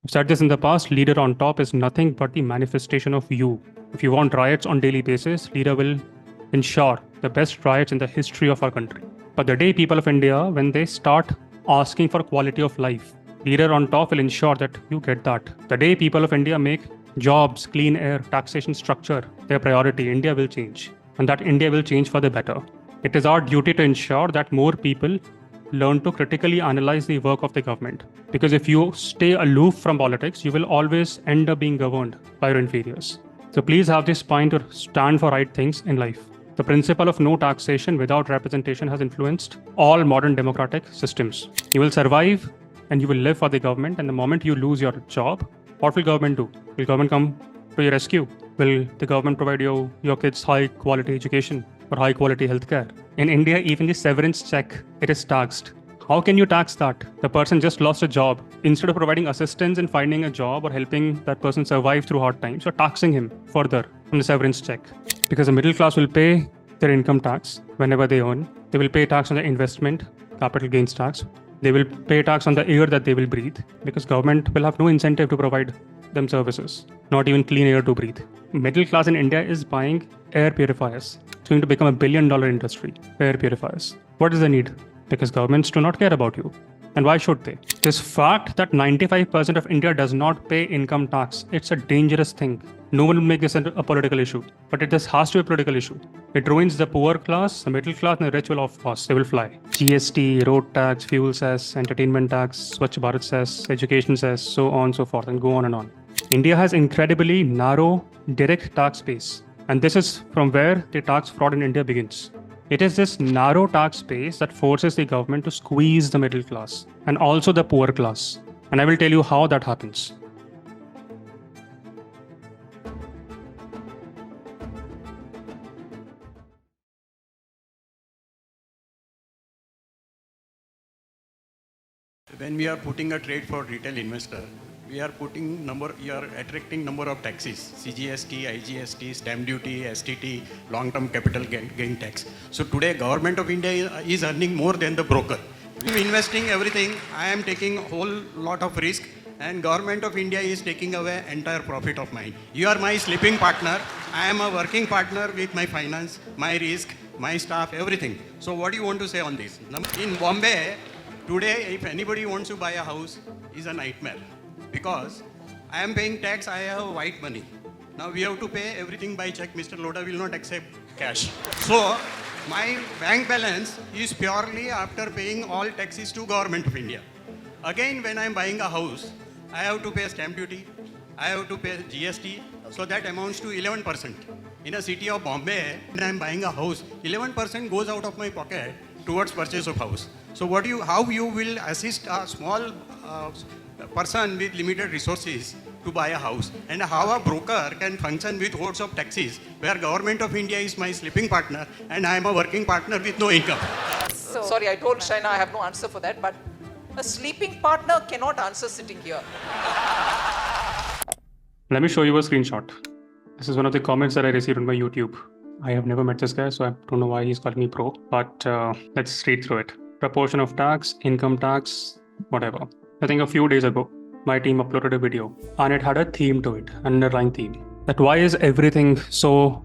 I've said this in the past, leader on top is nothing but the manifestation of you. If you want riots on daily basis, leader will ensure the best riots in the history of our country. But the day people of India, when they start asking for quality of life, leader on top will ensure that you get that. The day people of India make jobs, clean air, taxation structure their priority, India will change. And that India will change for the better. It is our duty to ensure that more people learn to critically analyze the work of the government. Because if you stay aloof from politics, you will always end up being governed by your inferiors. So please have this spine to stand for right things in life. The principle of no taxation without representation has influenced all modern democratic systems. You will survive and you will live for the government, and the moment you lose your job, what will government do? Will government come to your rescue? Will the government provide your kids high quality education or high quality healthcare? In India, even the severance check, it is taxed. How can you tax that? The person just lost a job. Instead of providing assistance in finding a job or helping that person survive through hard times, you're taxing him further from the severance check. Because the middle class will pay their income tax whenever they earn. They will pay tax on the investment, capital gains tax. They will pay tax on the air that they will breathe, because government will have no incentive to provide them services, not even clean air to breathe. Middle class in India is buying air purifiers. It's going to become a $1 billion industry, air purifiers. What is the need? Because governments do not care about you. And why should they? This fact that 95% of India does not pay income tax, it's a dangerous thing. No one will make this a political issue, but this has to be a political issue. It ruins the poor class, the middle class, and the rich will, of course, they will fly. GST, road tax, fuel cess, entertainment tax, Swachh Bharat cess, education cess, so on and so forth, and go on and on. India has incredibly narrow direct tax base, and this is from where the tax fraud in India begins. It is this narrow tax base that forces the government to squeeze the middle class and also the poor class. And I will tell you how that happens. When we are putting a trade for retail investor, we are attracting number of taxes: CGST, IGST, stamp duty, STT, long-term capital gain tax. So today, government of India is earning more than the broker. I'm investing everything. I am taking a whole lot of risk, and government of India is taking away entire profit of mine. You are my sleeping partner. I am a working partner with my finance, my risk, my staff, everything. So what do you want to say on this? In Bombay, today, if anybody wants to buy a house, is a nightmare. Because I am paying tax, I have white money. Now we have to pay everything by check. Mr. Lodha will not accept cash. So my bank balance is purely after paying all taxes to government of India. Again, when I am buying a house, I have to pay stamp duty, I have to pay GST, so that amounts to 11%. In a city of Bombay, when I am buying a house, 11% goes out of my pocket towards purchase of house. So how you will assist a small person with limited resources to buy a house, and how a broker can function with hordes of taxes, where government of India is my sleeping partner and I am a working partner with no income. Sorry, I told Shaina I have no answer for that, but a sleeping partner cannot answer sitting here. Let me show you a screenshot. This is one of the comments that I received on my YouTube. I have never met this guy, so I don't know why he's calling me pro, but let's read through it. Proportion of tax, income tax, whatever. I think a few days ago, my team uploaded a video and it had a theme to it, an underlying theme. That why is everything so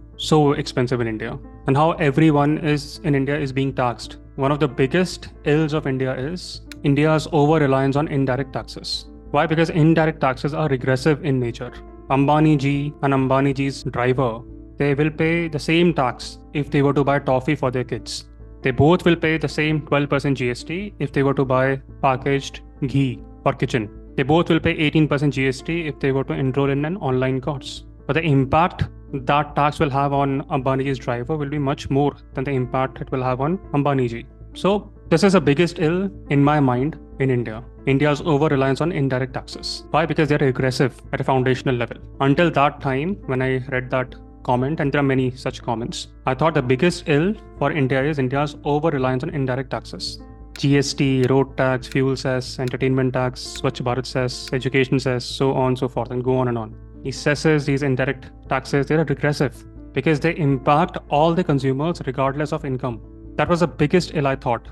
expensive in India, and how everyone in India is being taxed. One of the biggest ills of India is India's over-reliance on indirect taxes. Why? Because indirect taxes are regressive in nature. Ambani ji and Ambani ji's driver, they will pay the same tax if they were to buy toffee for their kids. They both will pay the same 12% GST if they were to buy packaged ghee for kitchen. They both will pay 18% GST if they were to enroll in an online course. But the impact that tax will have on Ambaniji's driver will be much more than the impact it will have on Ambaniji. So this is the biggest ill in my mind in India. India's over-reliance on indirect taxes. Why? Because they're aggressive at a foundational level. Until that time, when I read that comment, and there are many such comments, I thought the biggest ill for India is India's over-reliance on indirect taxes. GST, road tax, fuel cess, entertainment tax, Swachh Bharat cess, education cess, so on and so forth, and go on and on. These cesses, these indirect taxes, they are regressive because they impact all the consumers regardless of income. That was the biggest ill I thought,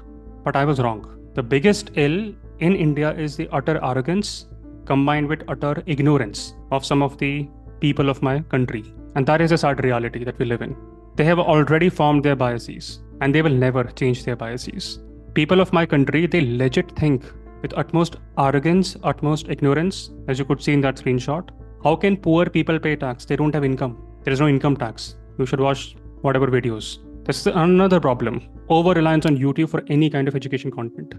but I was wrong. The biggest ill in India is the utter arrogance combined with utter ignorance of some of the people of my country. And that is a sad reality that we live in. They have already formed their biases, and they will never change their biases. People of my country, they legit think with utmost arrogance, utmost ignorance, as you could see in that screenshot. How can poor people pay tax? They don't have income. There is no income tax. You should watch whatever videos. This is another problem. Over-reliance on YouTube for any kind of education content.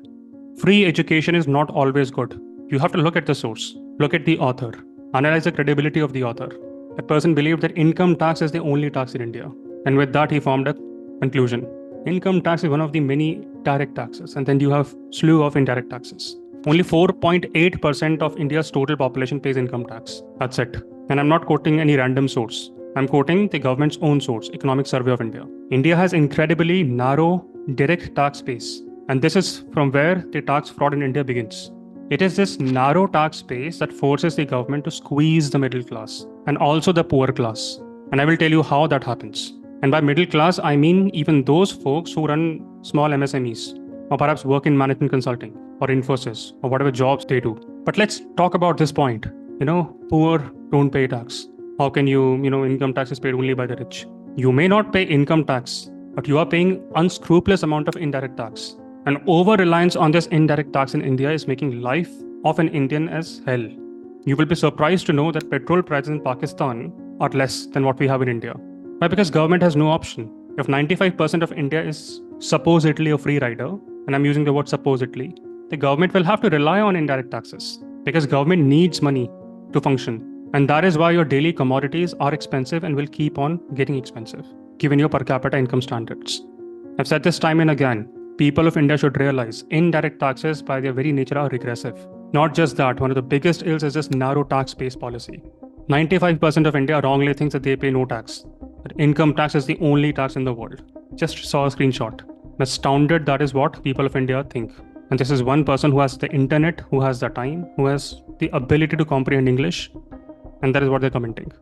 Free education is not always good. You have to look at the source, look at the author, analyze the credibility of the author. That person believed that income tax is the only tax in India. And with that, he formed a conclusion. Income tax is one of the many direct taxes, and then you have slew of indirect taxes. Only 4.8% of India's total population pays income tax. That's it. And I'm not quoting any random source. I'm quoting the government's own source, Economic Survey of India. India has incredibly narrow direct tax base. And this is from where the tax fraud in India begins. It is this narrow tax base that forces the government to squeeze the middle class and also the poor class. And I will tell you how that happens. And by middle class, I mean even those folks who run small MSMEs or perhaps work in management consulting or Infosys or whatever jobs they do. But let's talk about this point. Poor don't pay tax. How can income tax is paid only by the rich? You may not pay income tax, but you are paying unscrupulous amount of indirect tax. And over-reliance on this indirect tax in India is making life of an Indian as hell. You will be surprised to know that petrol prices in Pakistan are less than what we have in India. Why? Because government has no option. If 95% of India is supposedly a free rider, and I'm using the word supposedly, the government will have to rely on indirect taxes because government needs money to function. And that is why your daily commodities are expensive and will keep on getting expensive, given your per capita income standards. I've said this time and again, people of India should realize indirect taxes by their very nature are regressive. Not just that, one of the biggest ills is this narrow tax-based policy. 95% of India wrongly thinks that they pay no tax. That income tax is the only tax in the world. Just saw a screenshot. I'm astounded that is what people of India think. And this is one person who has the internet, who has the time, who has the ability to comprehend English. And that is what they're commenting.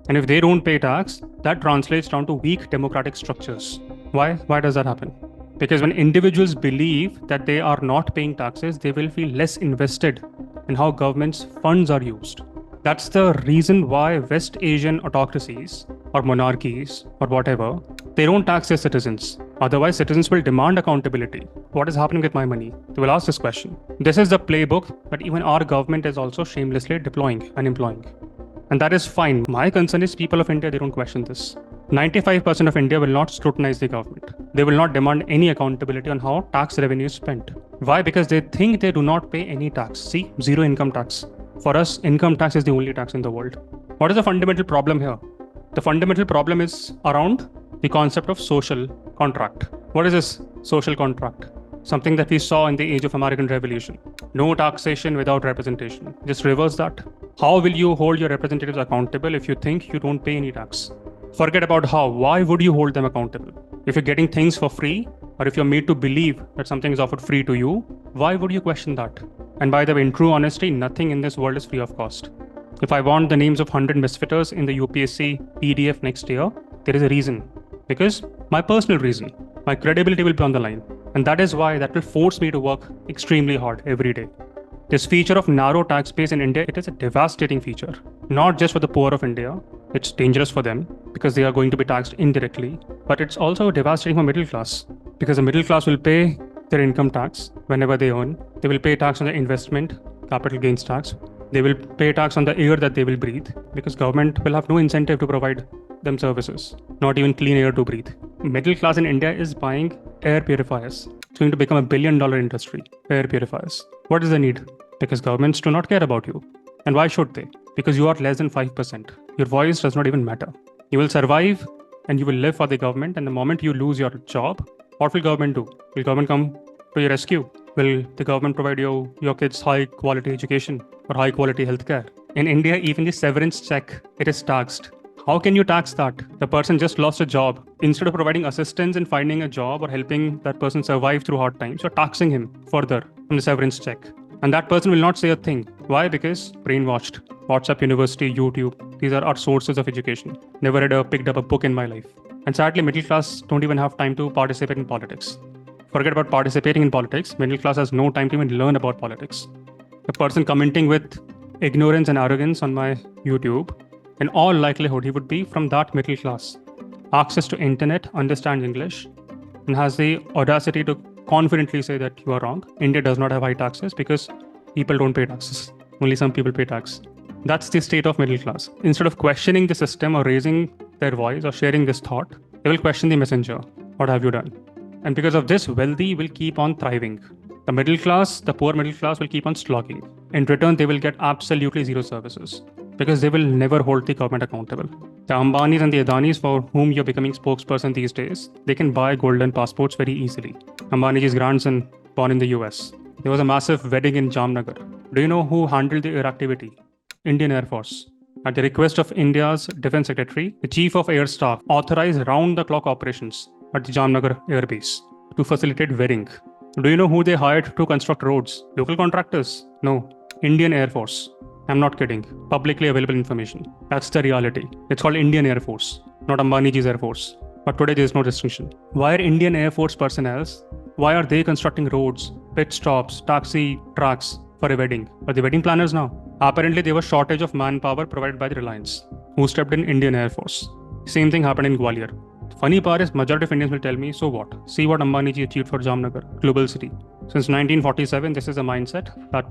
And if they don't pay tax, that translates down to weak democratic structures. Why? Why does that happen? Because when individuals believe that they are not paying taxes, they will feel less invested in how government's funds are used. That's the reason why West Asian autocracies or monarchies or whatever, they don't tax their citizens. Otherwise, citizens will demand accountability. What is happening with my money? They will ask this question. This is the playbook that even our government is also shamelessly deploying and employing. And that is fine. My concern is people of India, they don't question this. 95% of India will not scrutinize the government. They will not demand any accountability on how tax revenue is spent. Why? Because they think they do not pay any tax. See, zero income tax. For us, income tax is the only tax in the world. What is the fundamental problem here? The fundamental problem is around the concept of social contract. What is this social contract? Something that we saw in the age of American Revolution. No taxation without representation. Just reverse that. How will you hold your representatives accountable if you think you don't pay any tax? Forget about how. Why would you hold them accountable? If you're getting things for free, or if you're made to believe that something is offered free to you, why would you question that? And by the way, in true honesty, nothing in this world is free of cost. If I want the names of 100 misfitters in the UPSC PDF next year, there is a reason. Because my personal reason, my credibility will be on the line. And that is why that will force me to work extremely hard every day. This feature of narrow tax base in India, it is a devastating feature. Not just for the poor of India, it's dangerous for them because they are going to be taxed indirectly, but it's also devastating for middle class because the middle class will pay their income tax whenever they earn. They will pay tax on the investment, capital gains tax. They will pay tax on the air that they will breathe because government will have no incentive to provide them services, not even clean air to breathe. Middle class in India is buying air purifiers. It's going to become $1 billion industry, air purifiers. What is the need? Because governments do not care about you. And why should they? Because you are less than 5%. Your voice does not even matter. You will survive and you will live for the government. And the moment you lose your job, what will government do? Will government come to your rescue? Will the government provide your kids high quality education or high quality healthcare? In India, even the severance check, it is taxed. How can you tax that? The person just lost a job. Instead of providing assistance in finding a job or helping that person survive through hard times, you're taxing him further from the severance check. And that person will not say a thing. Why? Because brainwashed. WhatsApp University, YouTube, these are our sources of education. Never picked up a book in my life. And sadly, middle class don't even have time to participate in politics. Forget about participating in politics. Middle class has no time to even learn about politics. The person commenting with ignorance and arrogance on my YouTube, in all likelihood, he would be from that middle class. Access to internet, understands English, and has the audacity to confidently say that you are wrong. India does not have high taxes because people don't pay taxes. Only some people pay tax. That's the state of middle class. Instead of questioning the system or raising their voice or sharing this thought, they will question the messenger. What have you done? And because of this, wealthy will keep on thriving. The middle class, the poor middle class will keep on slogging. In return, they will get absolutely zero services because they will never hold the government accountable. The Ambanis and the Adanis for whom you're becoming spokesperson these days, they can buy golden passports very easily. Ambaniji's grandson, born in the US. There was a massive wedding in Jamnagar. Do you know who handled the air activity? Indian Air Force. At the request of India's Defense Secretary, the Chief of Air Staff authorized round-the-clock operations at the Jamnagar Air Base to facilitate wedding. Do you know who they hired to construct roads? Local contractors? No. Indian Air Force. I'm not kidding. Publicly available information. That's the reality. It's called Indian Air Force, not Ambaniji's Air Force. But today there is no distinction. Why are Indian Air Force personnel? Why are they constructing roads, pit stops, taxi tracks for a wedding? Are the wedding planners now? Apparently there was shortage of manpower provided by the Reliance, who stepped in Indian Air Force. Same thing happened in Gwalior. The funny part is majority of Indians will tell me, so what? See what Ambaniji achieved for Jamnagar, global city. Since 1947, this is a mindset that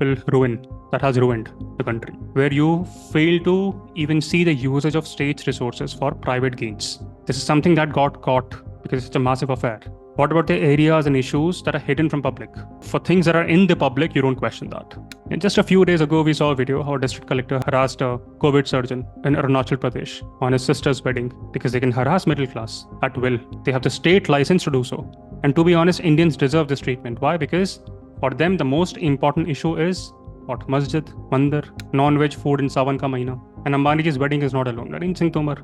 has ruined the country, where you fail to even see the usage of state's resources for private gains. This is something that got caught because it's a massive affair. What about the areas and issues that are hidden from public? For things that are in the public, you don't question that. And just a few days ago, we saw a video how a district collector harassed a COVID surgeon in Arunachal Pradesh on his sister's wedding because they can harass middle class at will. They have the state license to do so. And to be honest, Indians deserve this treatment. Why? Because for them, the most important issue is what? Masjid, mandir, non-veg food in Sawan ka mahina. And Ambaniji's wedding is not alone. Nareem Singh Tomar,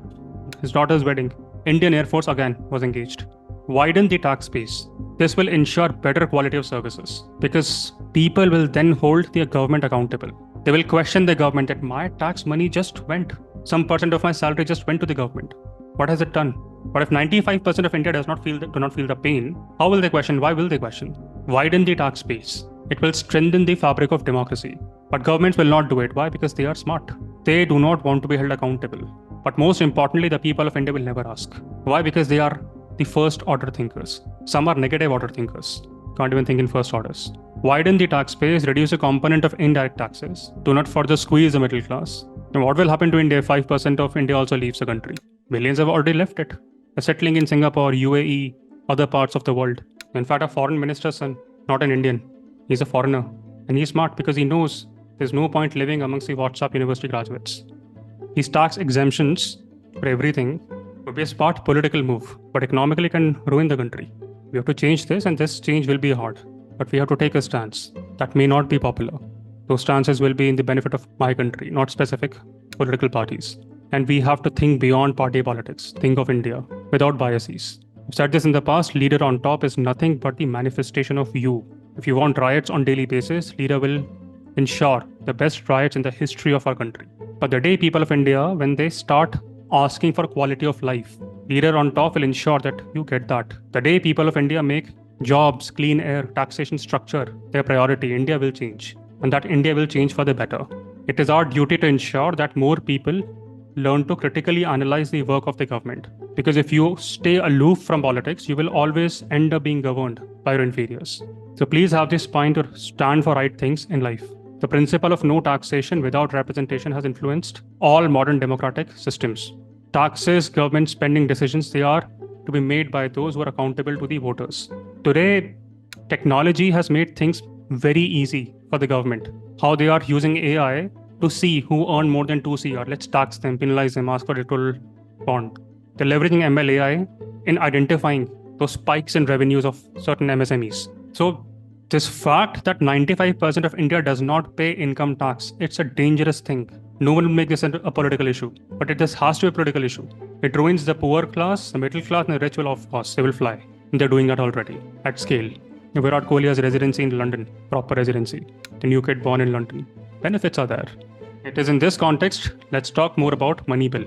his daughter's wedding. Indian Air Force again was engaged. Widen the tax base. This will ensure better quality of services because people will then hold their government accountable. They will question the government that my tax money just went. Some percent of my salary just went to the government. What has it done? But if 95% of India do not feel the pain, how will they question? Why will they question? Widen the tax base. It will strengthen the fabric of democracy. But governments will not do it. Why? Because they are smart. They do not want to be held accountable. But most importantly, the people of India will never ask. Why? Because they are the first order thinkers. Some are negative order thinkers. Can't even think in first orders. Widen the tax base, reduce a component of indirect taxes. Do not further squeeze the middle class. And what will happen to India if 5% of India also leaves the country? Millions have already left it. They're settling in Singapore, UAE, other parts of the world. In fact, our foreign minister's son, not an Indian, he's a foreigner. And he's smart because he knows there's no point living amongst the WhatsApp university graduates. His tax exemptions for everything would be a smart political move, but economically can ruin the country. We have to change this, and this change will be hard. But we have to take a stance. That may not be popular. Those stances will be in the benefit of my country, not specific political parties. And we have to think beyond party politics, think of India without biases. I've said this in the past, leader on top is nothing but the manifestation of you. If you want riots on daily basis, leader will ensure the best riots in the history of our country. But the day people of India, when they start asking for quality of life, leader on top will ensure that you get that. The day people of India make jobs, clean air, taxation structure their priority, India will change. And that India will change for the better. It is our duty to ensure that more people learn to critically analyze the work of the government. Because if you stay aloof from politics, you will always end up being governed by your inferiors. So please have this spine to stand for right things in life. The principle of no taxation without representation has influenced all modern democratic systems. Taxes, government spending decisions, they are to be made by those who are accountable to the voters. Today, technology has made things very easy for the government. How they are using AI to see who earn more than 2 CR. Let's tax them, penalize them, ask for electoral bond. They're leveraging ML/AI in identifying those spikes in revenues of certain MSMEs. So this fact that 95% of India does not pay income tax, it's a dangerous thing. No one will make this a political issue, but it just has to be a political issue. It ruins the poor class, the middle class, and the rich will, of course, they will fly. And they're doing that already at scale. Virat Kohli has residency in London, proper residency. The new kid born in London. Benefits are there. It is in this context, let's talk more about money bill.